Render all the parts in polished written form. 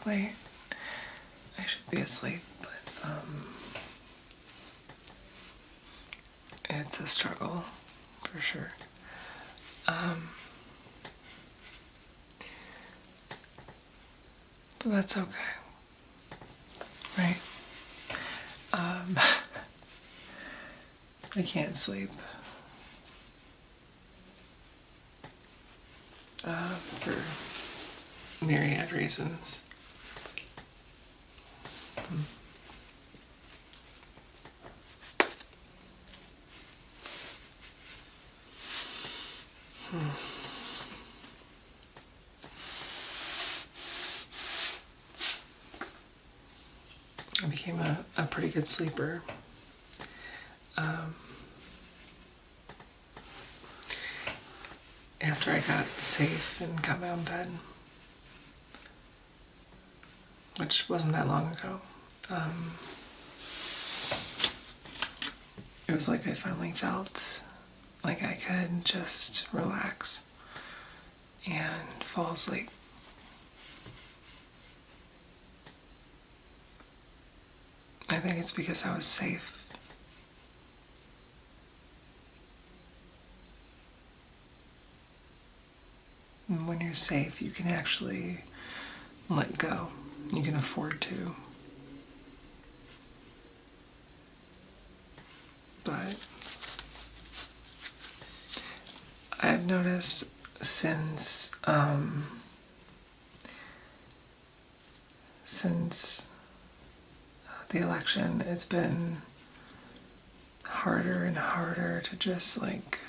late. I should be asleep, but it's a struggle for sure. But that's okay, right? I can't sleep for myriad reasons. I became a pretty good sleeper. After I got safe and got my own bed, which wasn't that long ago. It was like I finally felt like I could just relax and fall asleep. I think it's because I was safe. And when you're safe, you can actually let go. You can afford to. But I've noticed since the election, it's been harder and harder to just like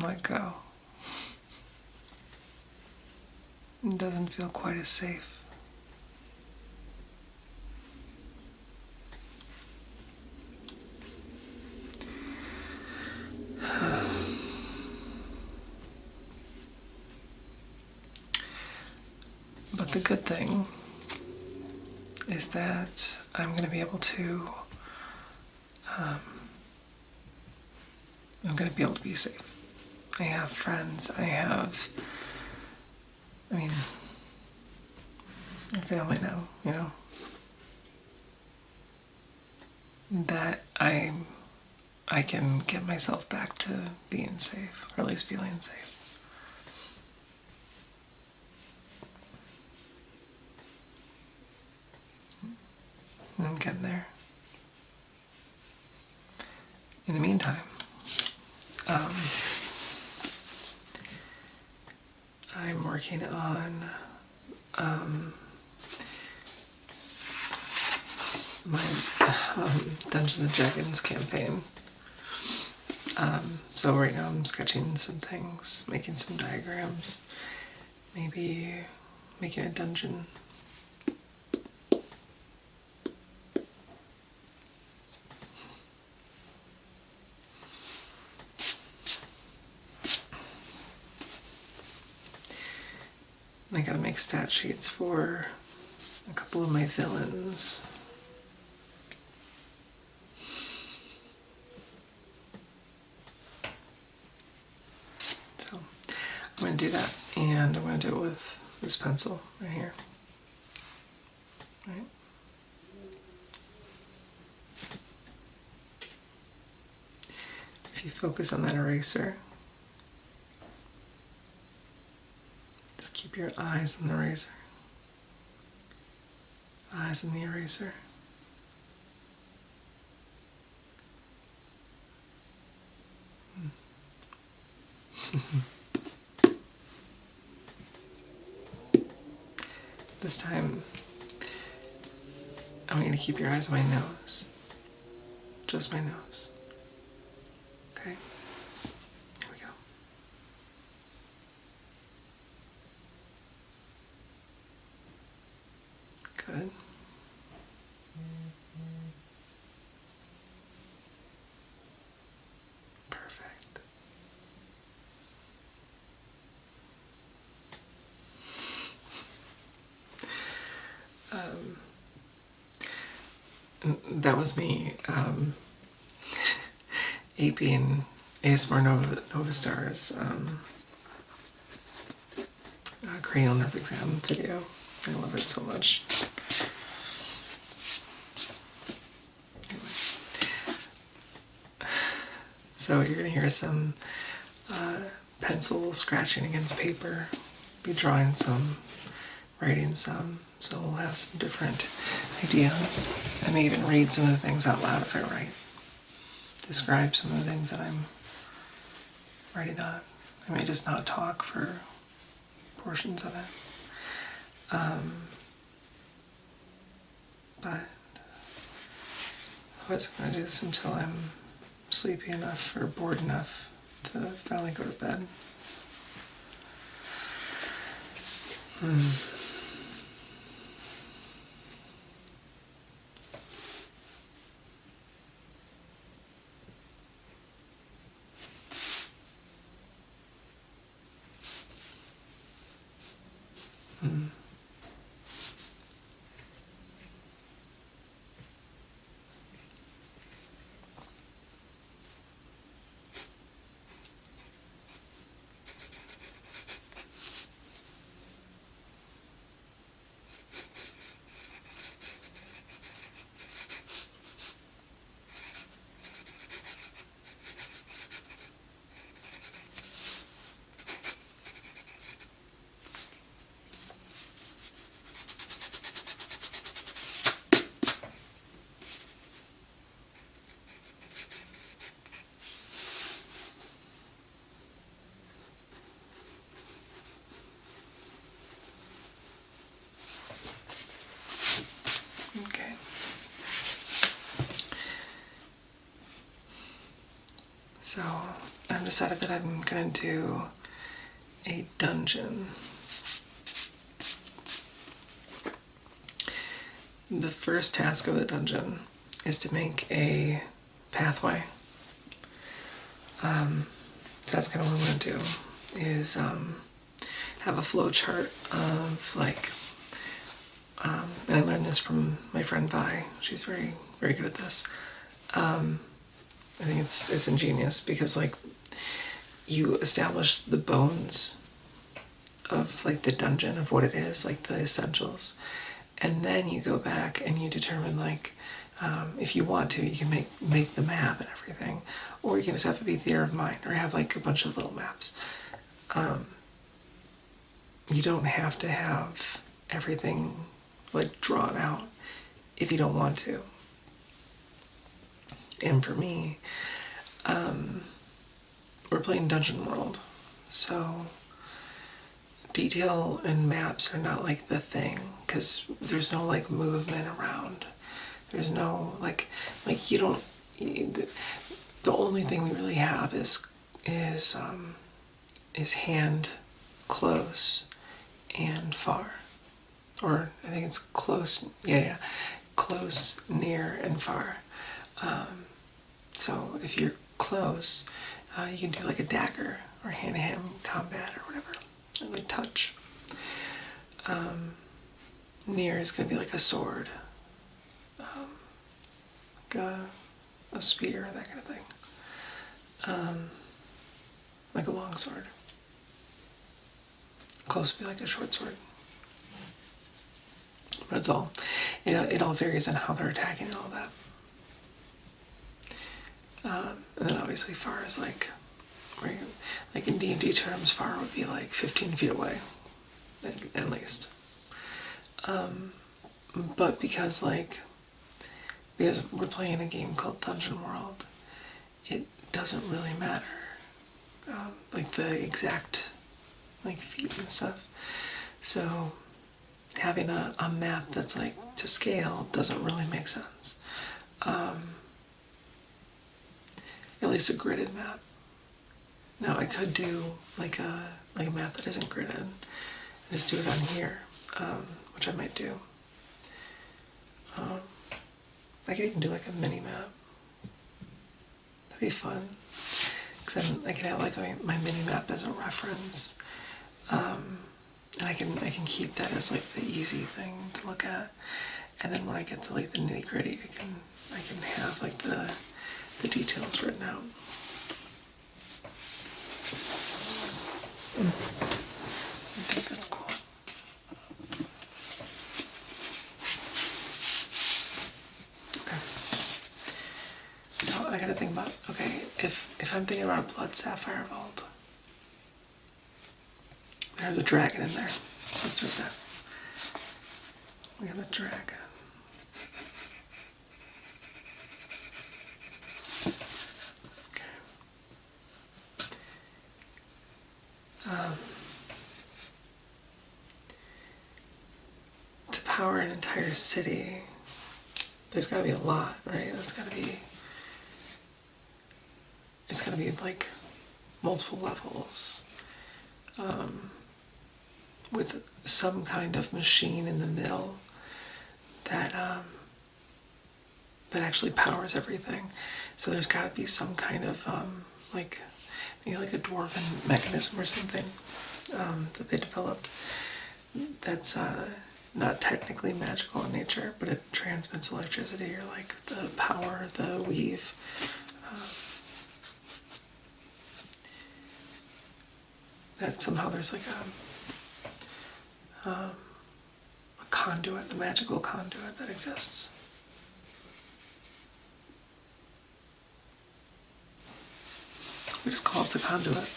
let go. It doesn't feel quite as safe. But the good thing is that I'm going to be able to I'm going to be able to be safe. I have friends, I mean, my family now, you know, that I can get myself back to being safe, or at least feeling safe. I'm getting there. In the meantime, I'm working on my Dungeons and Dragons campaign. So right now I'm sketching some things, making some diagrams, maybe making a dungeon. I gotta make stat sheets for a couple of my villains. So I'm gonna do that, and I'm gonna do it with this pencil right here. Right? If you focus on that eraser, just keep your eyes on the eraser. Eyes on the eraser. This time, I want you to keep your eyes on my nose. Just my nose. Okay? Here we go. Good. Perfect. That was me aping ASMR Nova Star's cranial nerve exam video. I love it so much. So you're gonna hear some pencil scratching against paper, be drawing some, writing some, so we'll have some different ideas. I may even read some of the things out loud if I write. Describe some of the things that I'm writing on. I may just not talk for portions of it. But I was going to do this until I'm sleepy enough or bored enough to finally go to bed. Okay. So I've decided that I'm gonna do a dungeon. The first task of the dungeon is to make a pathway. So that's kind of what I'm gonna do, is have a flow chart of like, and I learned this from my friend Vi. She's very, very good at this. I think it's ingenious because like you establish the bones of like the dungeon, of what it is, like the essentials, and then you go back and you determine like, if you want to, you can make the map and everything, or you can just have it be theater of mind, or have like a bunch of little maps. You don't have to have everything like drawn out if you don't want to. And for me, we're playing Dungeon World, so detail and maps are not like the thing, because there's no like movement around. There's no like you don't. The only thing we really have is hand, close, and far, or I think it's close. Yeah, close, near, and far. So if you're close, you can do like a dagger or hand-to-hand combat or whatever, or like touch. Near is going to be like a sword, like a spear, that kind of thing. Like a long sword. Close would be like a short sword. But it all varies on how they're attacking and all that. And then obviously far is like, where you, like in D&D terms, far would be like 15 feet away, at least. But because we're playing a game called Dungeon World, it doesn't really matter, like the exact like feet and stuff. So having a map that's like to scale doesn't really make sense. At least a gridded map. Now I could do like a map that isn't gridded, and just do it on here, which I might do. I could even do like a mini map. That'd be fun, because then I can have like my mini map as a reference, and I can keep that as like the easy thing to look at, and then when I get to like the nitty gritty, I can have like the details written out. I think that's cool. I gotta think about, okay, if I'm thinking about a blood sapphire vault, there's a dragon in there. Let's read that. We have a dragon. Okay. To power an entire city, there's gotta be a lot, right? It's gotta be like multiple levels. With some kind of machine in the middle that that actually powers everything. So there's got to be some kind of like maybe like a dwarven mechanism or something that they developed that's not technically magical in nature, but it transmits electricity, or like the power, the weave. That somehow there's like a conduit, a magical conduit that exists. We just call it the conduit.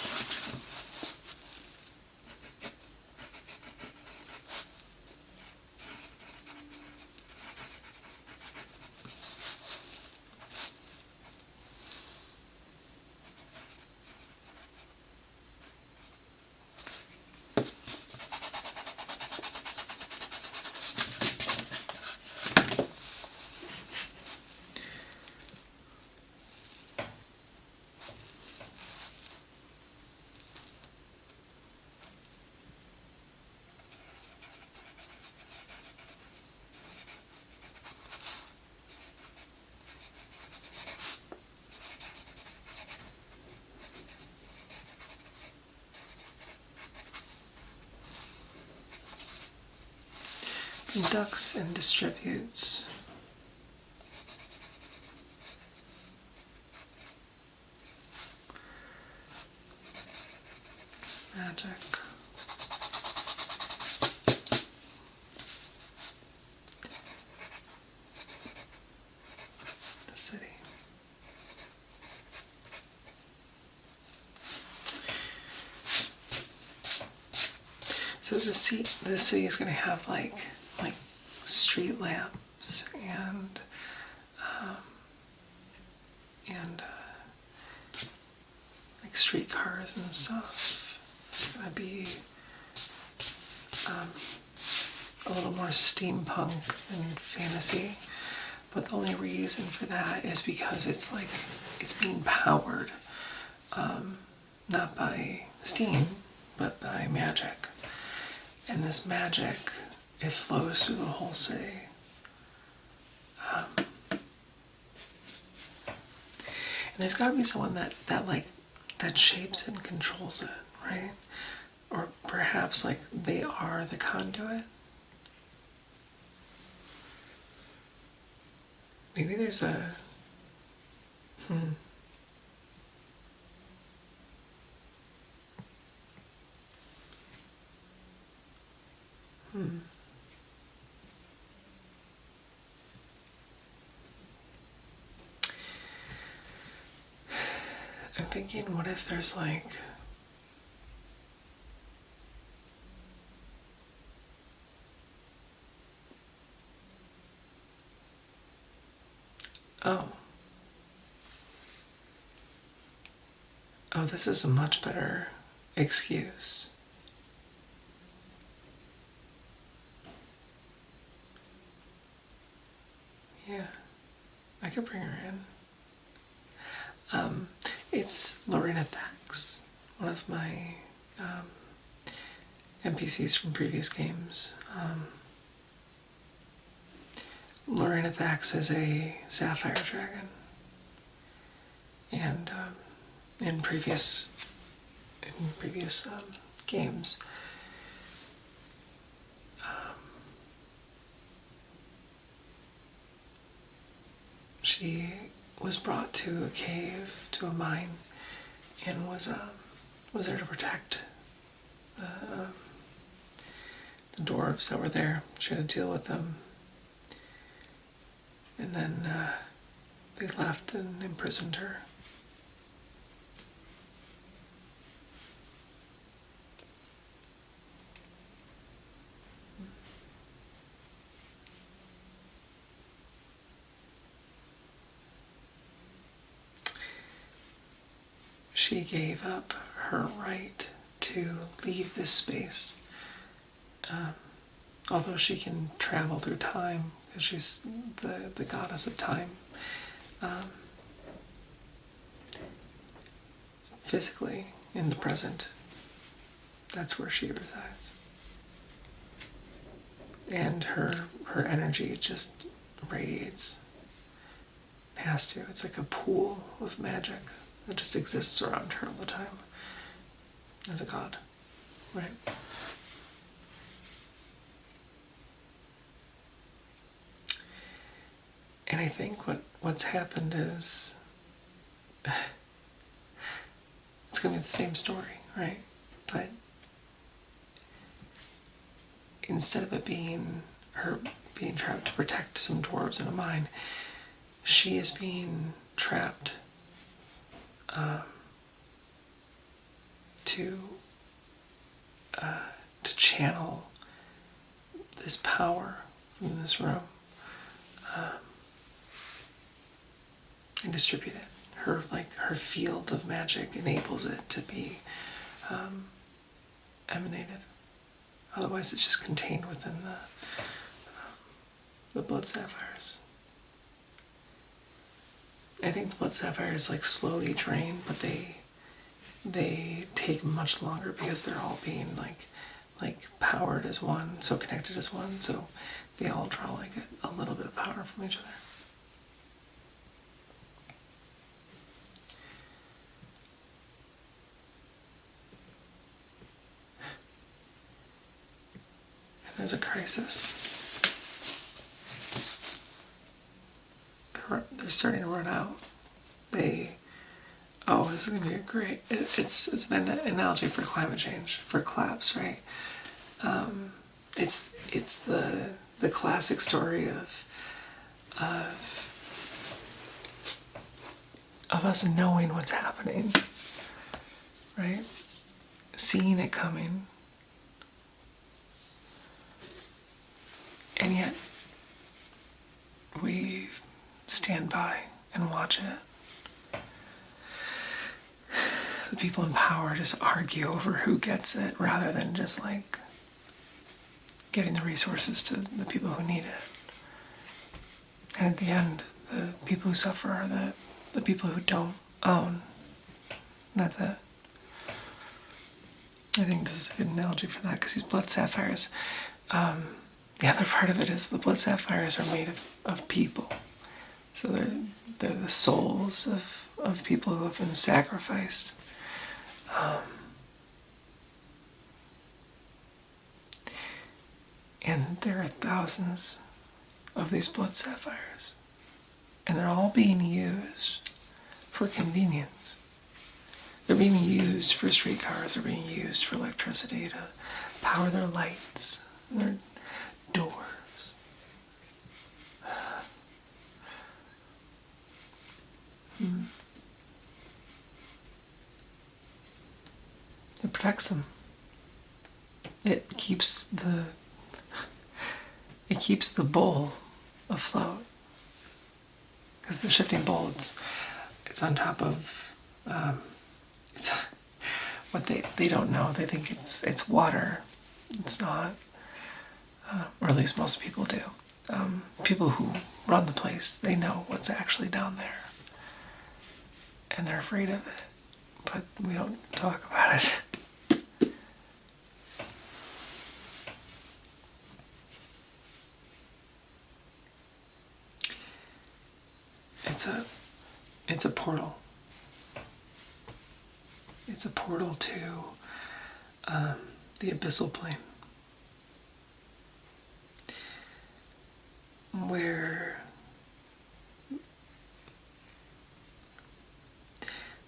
Conducts and distributes. Magic. The city. So the city is going to have like street lamps and like streetcars and stuff. It's going to be a little more steampunk and fantasy, but the only reason for that is because it's being powered not by steam but by magic, and this magic, it flows through the whole city. And there's got to be someone that shapes and controls it, right? Or perhaps like they are the conduit. Maybe there's a I'm thinking, what if there's like oh, this is a much better excuse. Yeah, I could bring her in. It's Lorena Thax, one of my NPCs from previous games. Lorena Thax is a sapphire dragon, and in previous games, she was brought to a cave, to a mine, and was there to protect the dwarves that were there. She had to deal with them, and then they left and imprisoned her. She gave up her right to leave this space. Although she can travel through time, because she's the goddess of time, physically in the present, that's where she resides. And her energy just radiates. It has to. It's like a pool of magic that just exists around her all the time as a god, right? And I think what's happened is it's going to be the same story, right? But instead of it being her being trapped to protect some dwarves in a mine, she is being trapped to channel this power from this room and distribute it. Her field of magic enables it to be emanated. Otherwise, it's just contained within the blood sapphires. I think the blood sapphires like slowly drain, but they take much longer because they're all being like powered as one, so connected as one, so they all draw like a little bit of power from each other. And there's a crisis. They're starting to run out. This is gonna be a great. It's an analogy for climate change, for collapse, right? It's the classic story of us knowing what's happening, right? Seeing it coming, and yet we stand by and watch it. The people in power just argue over who gets it rather than just like getting the resources to the people who need it. And at the end, the people who suffer are the people who don't own. And that's it. I think this is a good analogy for that, because these blood sapphires, the other part of it is the blood sapphires are made of people. So they're the souls of people who have been sacrificed. And there are thousands of these blood sapphires. And they're all being used for convenience. They're being used for streetcars, they're being used for electricity to power their lights, their doors. It protects them. It keeps the bowl afloat. Because the shifting bowl, it's on top of it's what they don't know. They think it's water. It's not, or at least most people do. People who run the place, they know what's actually down there, and they're afraid of it. But we don't talk about it. It's a portal. It's a portal to the abyssal plane, where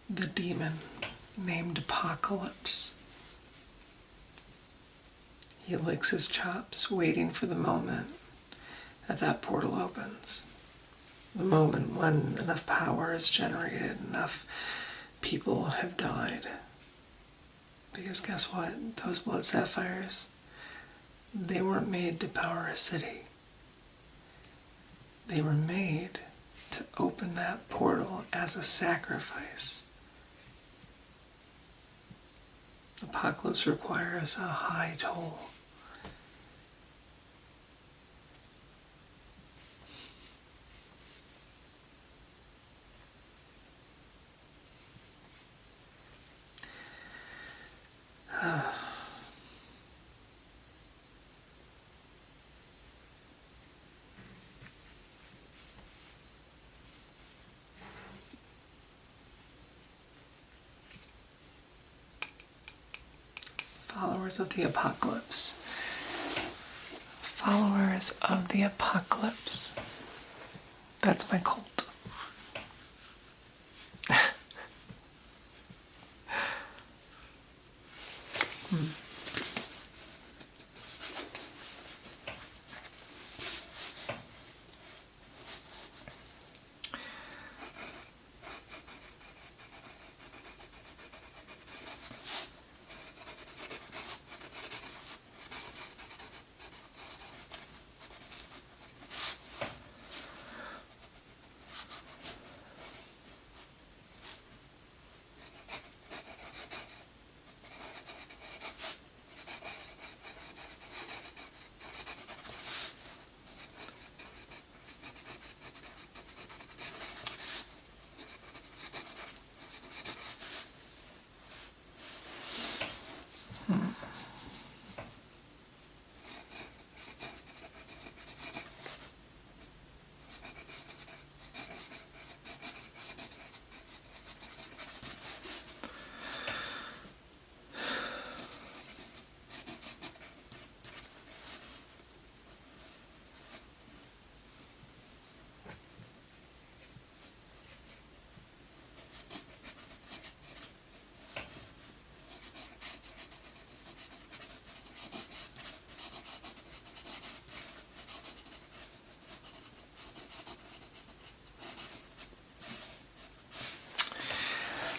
the demon named Apocalypse, he licks his chops waiting for the moment that portal opens. the moment when enough power is generated, enough people have died. Because guess what? Those blood sapphires, they weren't made to power a city. They were made to open that portal as a sacrifice. Apocalypse requires a high toll. Followers of the apocalypse. Followers of the apocalypse. That's my cult.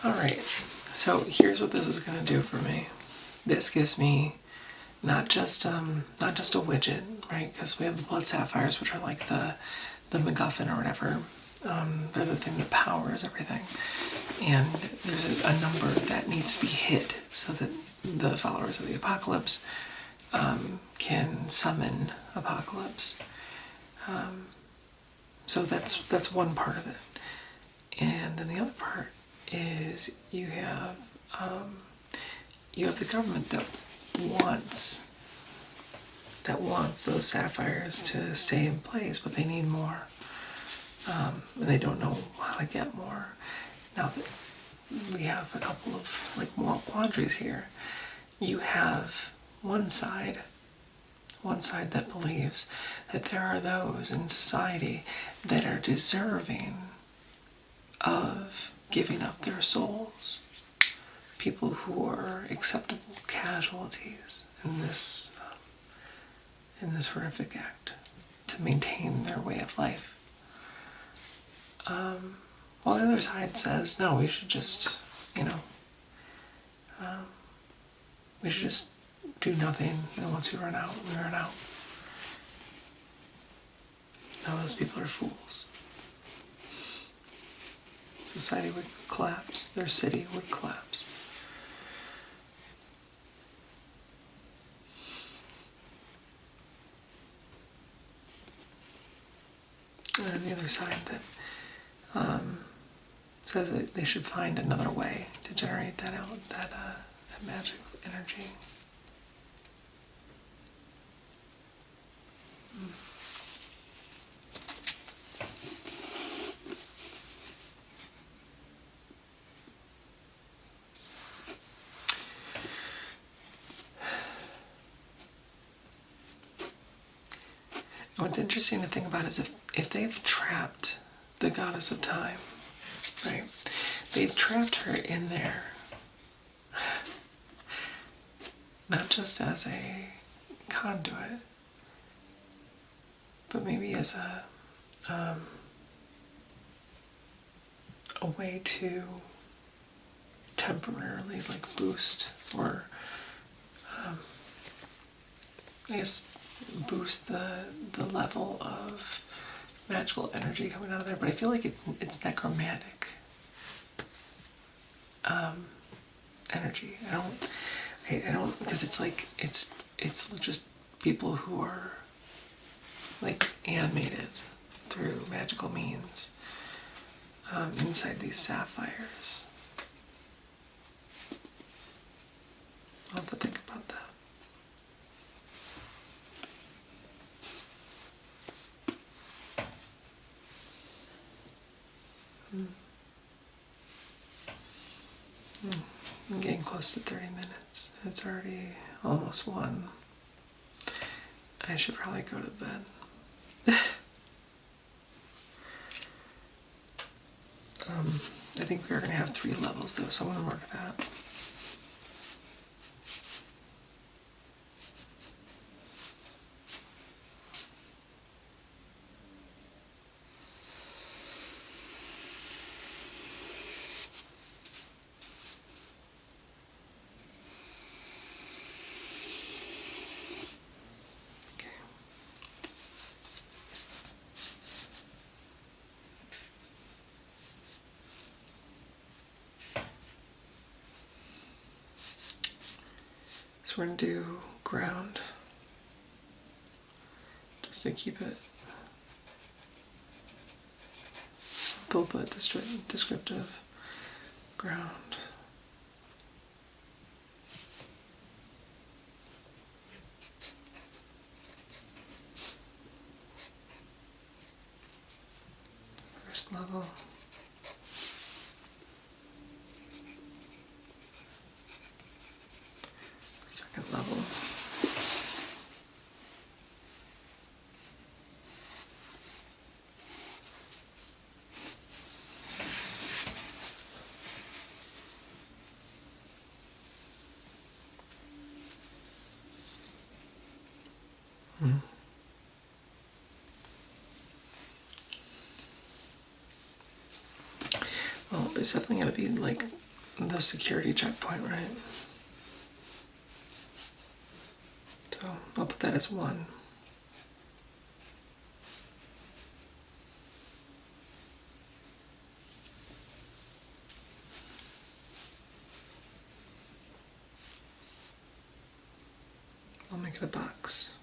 All right, so here's what this is going to do for me. This gives me not just a widget, right? Because we have the blood sapphires, which are like the MacGuffin or whatever. They're the thing that powers everything. And there's a number that needs to be hit so that the followers of the apocalypse can summon apocalypse. So that's one part of it. And then the other part is you have the government that wants those sapphires to stay in place, but they need more. And they don't know how to get more. Now that we have a couple of like moral quandaries here, you have one side that believes that there are those in society that are deserving of giving up their souls, people who are acceptable casualties in this horrific act to maintain their way of life. While the other side says, no, we should just, we should just do nothing, and once we run out, we run out. No, those people are fools. Society would collapse. Their city would collapse. And then the other side that says that they should find another way to generate that magic energy. What's interesting to think about is if they've trapped the goddess of time, right? They've trapped her in there, not just as a conduit, but maybe as a way to temporarily like boost or I guess boost the level of magical energy coming out of there, but I feel like it's necromantic energy. I don't because it's like it's just people who are like animated through magical means inside these sapphires. I'll have to think about that. I'm getting close to 30 minutes. It's already almost 1. I should probably go to bed. I think we're going to have 3 levels though, so I'm going to mark that. So we're going to do ground, just to keep it simple but descriptive. Ground. First level. Second level. Well, there's definitely got to be like the security checkpoint, right? So I'll put that as 1. I'll make it a box.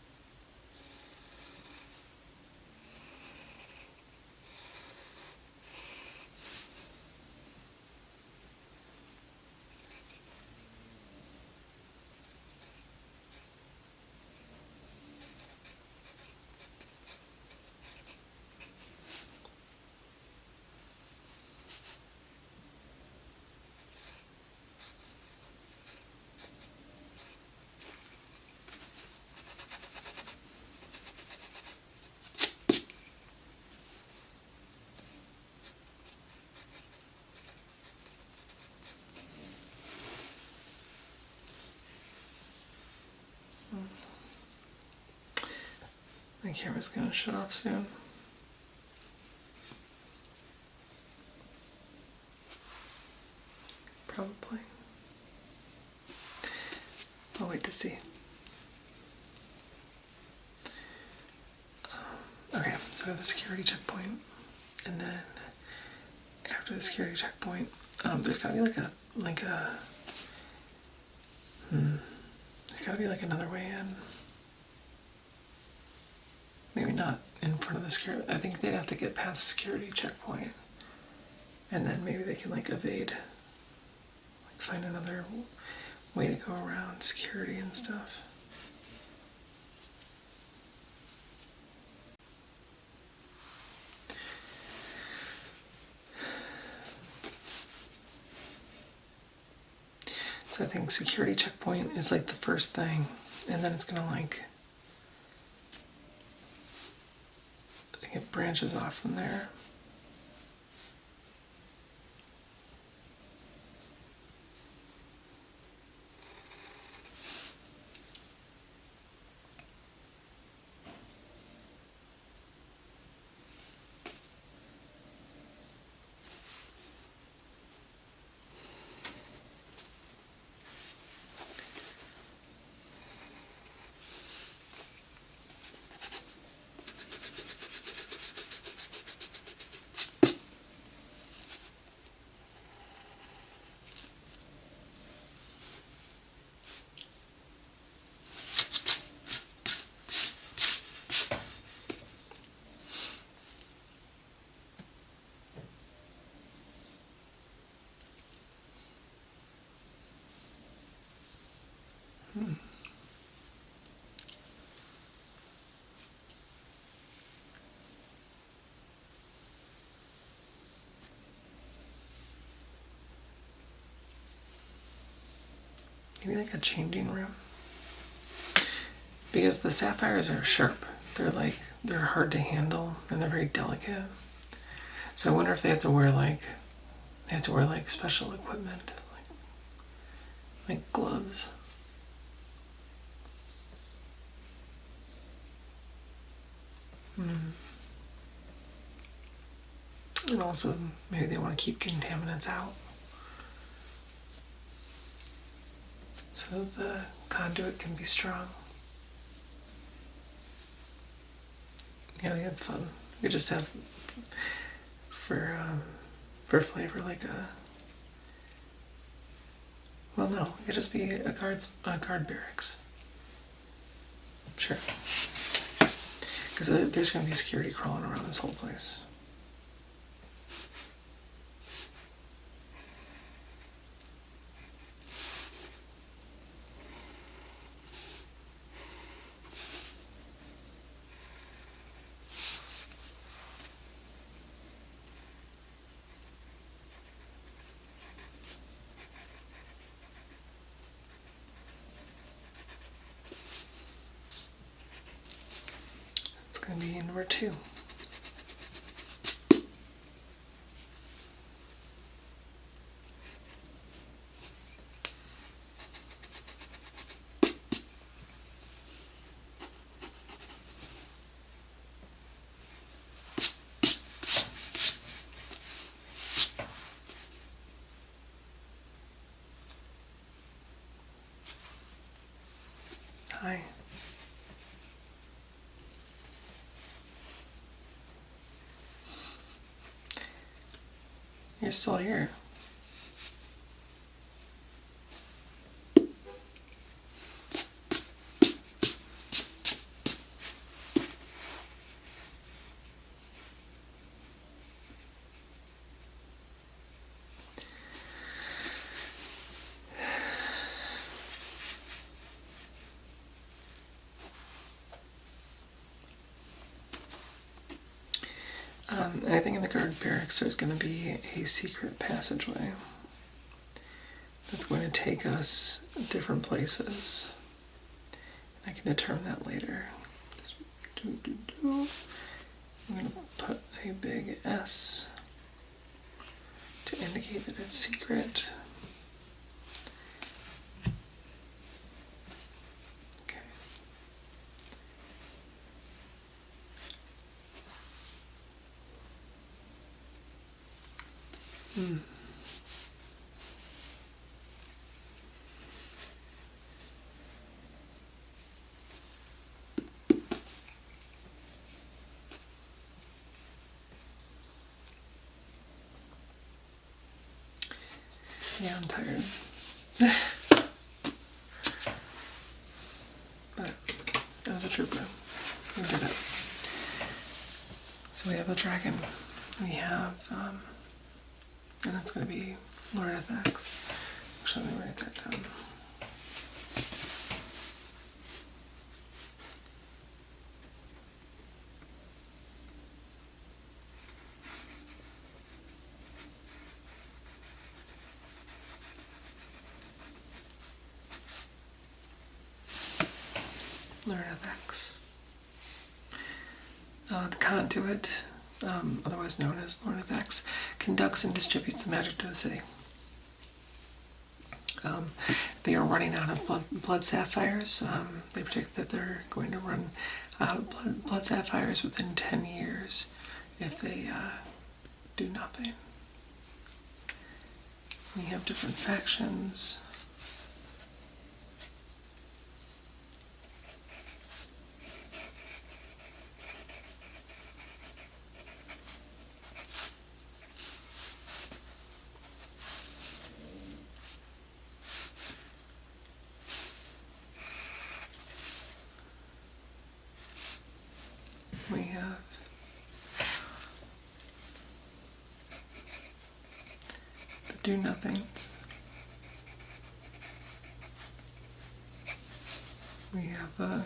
My camera's gonna shut off soon. Probably. I'll wait to see. Okay, so I have a security checkpoint, and then after the security checkpoint, there's gotta be there's gotta be like another way in. Maybe not in front of the security. I think they'd have to get past the security checkpoint, and then maybe they can like evade, like find another way to go around security and stuff. So I think security checkpoint is like the first thing, and then it's gonna like, I think it branches off from there. maybe like a changing room. Because the sapphires are sharp. They're hard to handle and they're very delicate. So I wonder if they have to wear like special equipment, like gloves. And also maybe they want to keep contaminants out. So the conduit can be strong. Yeah, I think it's fun. We just have for flavor like well, no, it could just be a guard barracks. Sure. Because there's going to be security crawling around this whole place. Going to be number 2. Hi. You're still here. And I think in the guard barracks there's going to be a secret passageway that's going to take us different places. I can determine that later. I'm going to put a big S to indicate that it's secret. Okay. Yeah, I'm tired. But that was a trooper. We did it. So we have the dragon. We have, and it's going to be Lord FX. Actually, let me write that down. Lord FX. The conduit, otherwise known as Lord FX, conducts and distributes the magic to the city. They are running out of blood sapphires. They predict that they're going to run out of blood sapphires within 10 years if they do nothing. We have different factions. We have the do-nothings. We have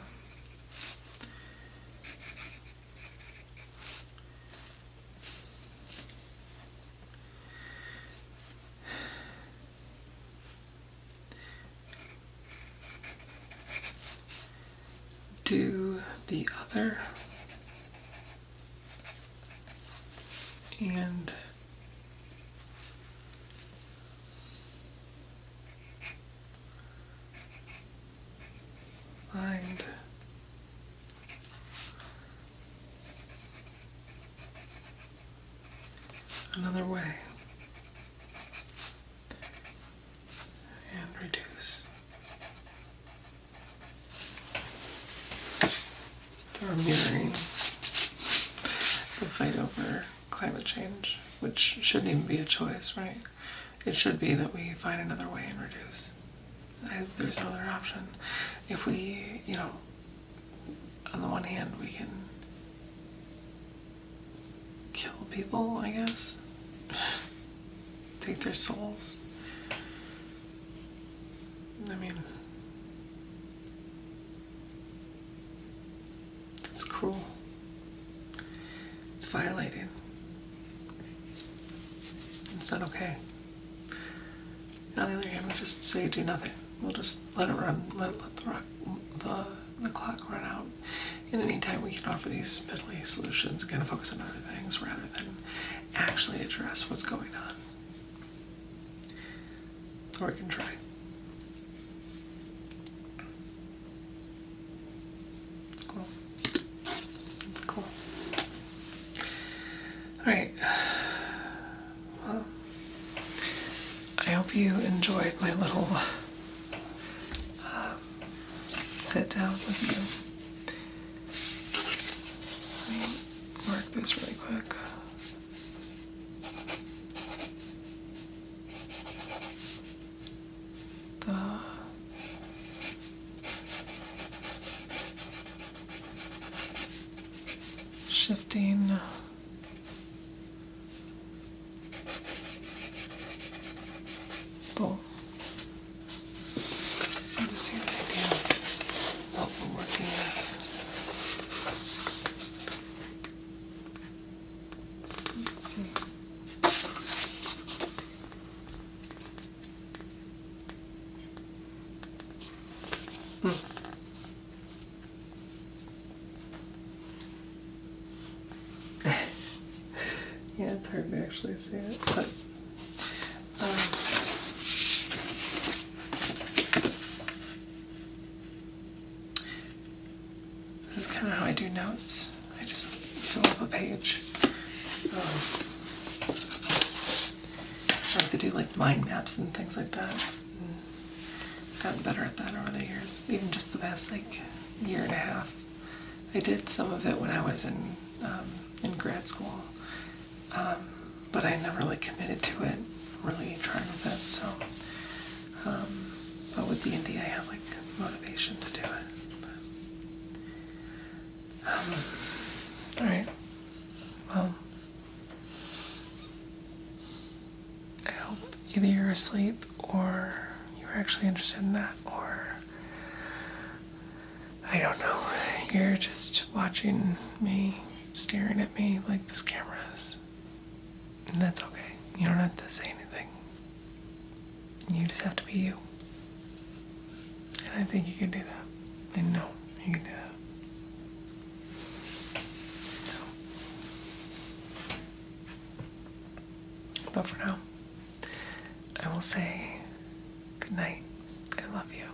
do the other. And find another way and reduce. So we're mirroring the fight over climate change, which shouldn't even be a choice, right? It should be that we find another way and reduce. There's no other option. If we, on the one hand, we can kill people, I guess, take their souls. I mean, it's cruel. It's violating. It's not okay. On the other hand, we just say do nothing. We'll just let it run, let the clock run out. In the meantime, we can offer these piddly solutions, kind of focus on other things rather than actually address what's going on. Or we can try. It's cool. It's cool. All right. Well, I hope you enjoyed my little sit down with you. Let me mark this really quick. The shifting bowl. You just see an idea of what we're working with. Let's see. Yeah, it's hard to actually see it, but this is kind of how I do notes. I just fill up a page. I like to do like mind maps and things like that. I've gotten better at that over the years, even just the past year and a half. I did some of it when I was in grad school, but I never committed to it, really trying with it. So, but with D&D, I had motivation to do it. All right. Well, I hope either you're asleep or you're actually interested in that, or I don't know, you're just watching me, staring at me like this camera is. And that's okay. You don't have to say anything. You just have to be you. And I think you can do that. I know you can do that. But for now, I will say good night. I love you.